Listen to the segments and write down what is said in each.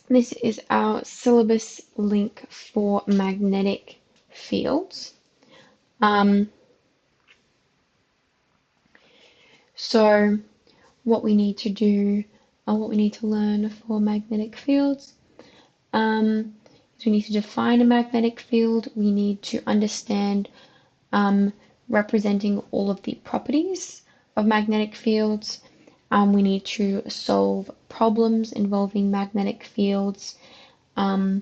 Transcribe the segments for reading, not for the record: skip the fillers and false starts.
This is our syllabus link for magnetic fields. So what we need to do, or what we need to learn for magnetic fields, is we need to define a magnetic field. We need to understand representing all of the properties of magnetic fields. We need to solve problems involving magnetic fields and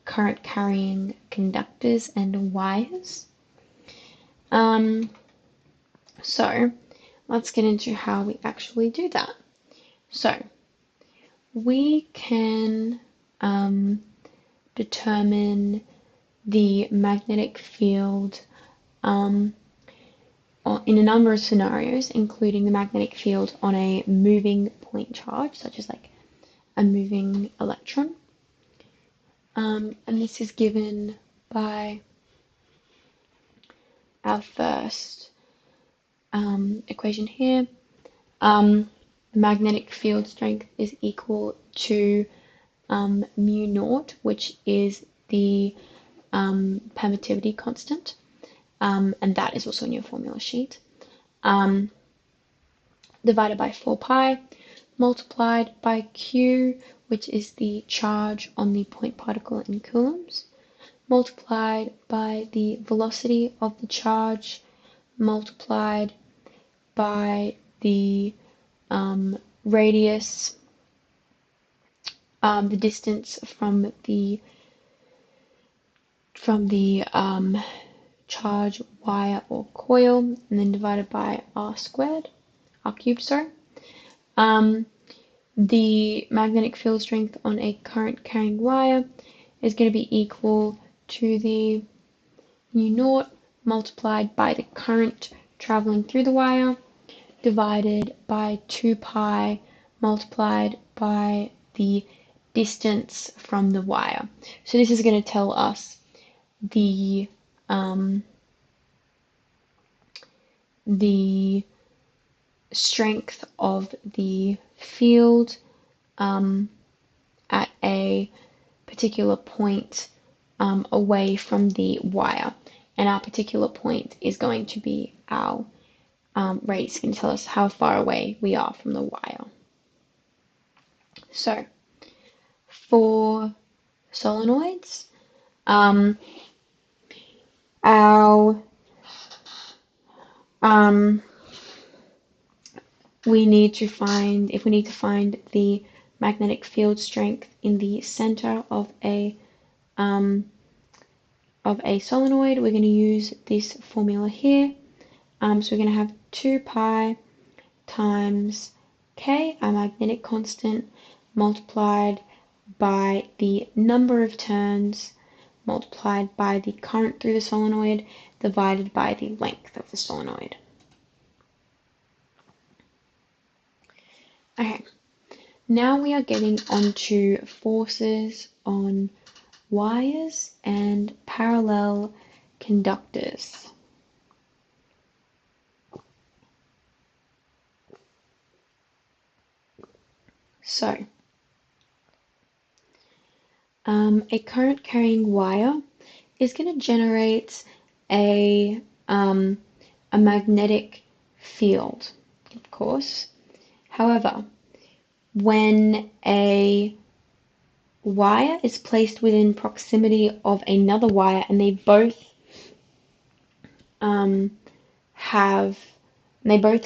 current carrying conductors and wires. So let's get into how we actually do that. So we can determine the magnetic field in a number of scenarios, including the magnetic field on a moving point charge, such as like a moving electron. And this is given by our first equation here. The magnetic field strength is equal to mu naught, which is the permittivity constant, and that is also in your formula sheet, divided by 4 pi, multiplied by Q, which is the charge on the point particle in coulombs, multiplied by the velocity of the charge, multiplied by the radius, the distance from the charge wire or coil, and then divided by r cubed, sorry. The magnetic field strength on a current carrying wire is going to be equal to the mu naught multiplied by the current traveling through the wire divided by 2 pi multiplied by the distance from the wire. So this is going to tell us the strength of the field at a particular point away from the wire, and our particular point is going to be our radius. It's going to tell us how far away we are from the wire. So for solenoids, if we need to find the magnetic field strength in the center of a solenoid, we're going to use this formula here. So we're going to have 2 pi times K, our magnetic constant, multiplied by the number of turns, multiplied by the current through the solenoid, divided by the length of the solenoid. Okay, now we are getting onto forces on wires and parallel conductors. So, a current carrying wire is going to generate a magnetic field, of course. However, when a wire is placed within proximity of another wire and they both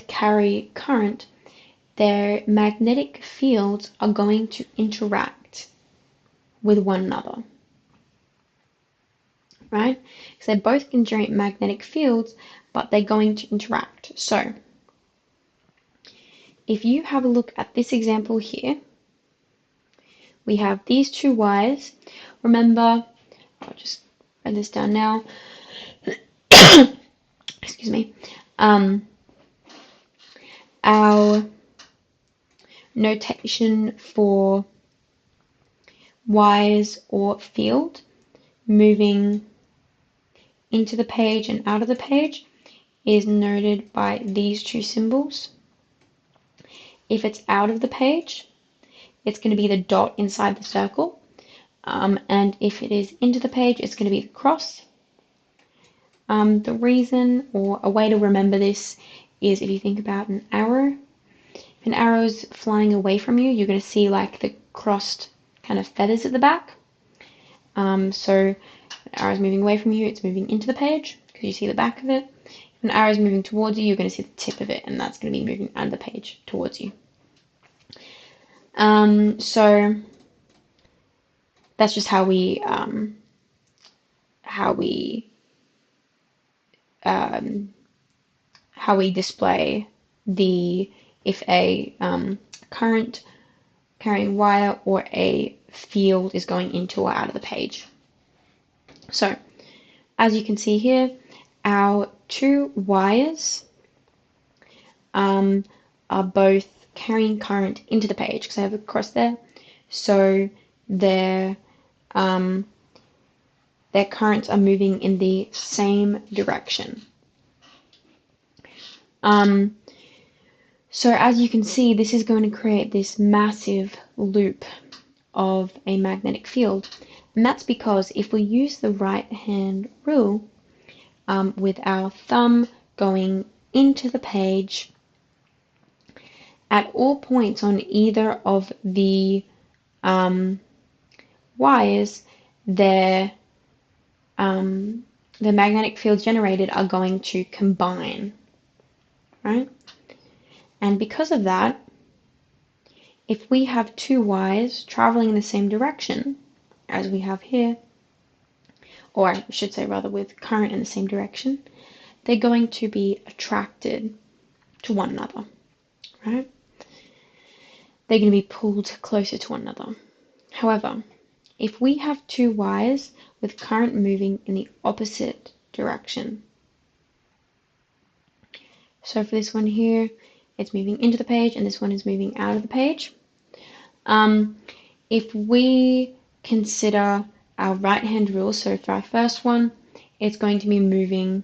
carry current, their magnetic fields are going to interact with one another, right? Because they both can generate magnetic fields, but they're going to interact. So if you have a look at this example here, we have these two wires. Remember, I'll just write this down now. Excuse me. Our notation for wires or field moving into the page and out of the page is noted by these two symbols. If it's out of the page, it's going to be the dot inside the circle. And if it is into the page, it's going to be the cross. The reason, or a way to remember this, is if you think about an arrow. If an arrow's flying away from you, you're going to see like the crossed kind of feathers at the back. So an arrow's moving away from you, it's moving into the page because you see the back of it. If an arrow's moving towards you, you're going to see the tip of it, and that's going to be moving out of the page towards you. So that's just how we display the if a current carrying wire or a field is going into or out of the page. So as you can see here, our two wires are both carrying current into the page because I have a cross there. So their currents are moving in the same direction. So as you can see, this is going to create this massive loop of a magnetic field. And that's because if we use the right hand rule, with our thumb going into the page, at all points on either of the wires, the magnetic fields generated are going to combine, right? And because of that, if we have two wires traveling in the same direction, as we have here, or I should say rather with current in the same direction, they're going to be attracted to one another, right? They're going to be pulled closer to one another. However, if we have two wires with current moving in the opposite direction, so for this one here, it's moving into the page, and this one is moving out of the page. If we consider our right hand rule, so for our first one, it's going to be moving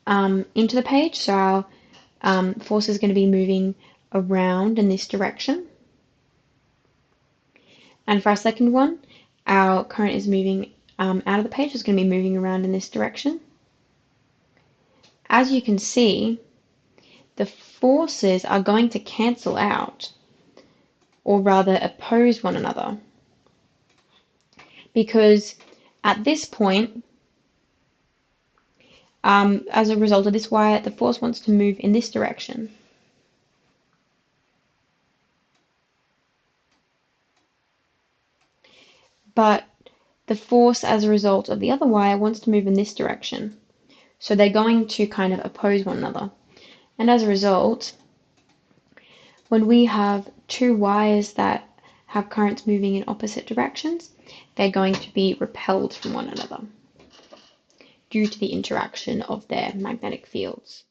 into the page, so our force is going to be moving around in this direction. And for our second one, our current is moving out of the page, it's going to be moving around in this direction. As you can see, the forces are going to cancel out, or rather oppose one another, because at this point, as a result of this wire, the force wants to move in this direction. But the force as a result of the other wire wants to move in this direction. So they're going to kind of oppose one another. And as a result, when we have two wires that have currents moving in opposite directions, they're going to be repelled from one another due to the interaction of their magnetic fields.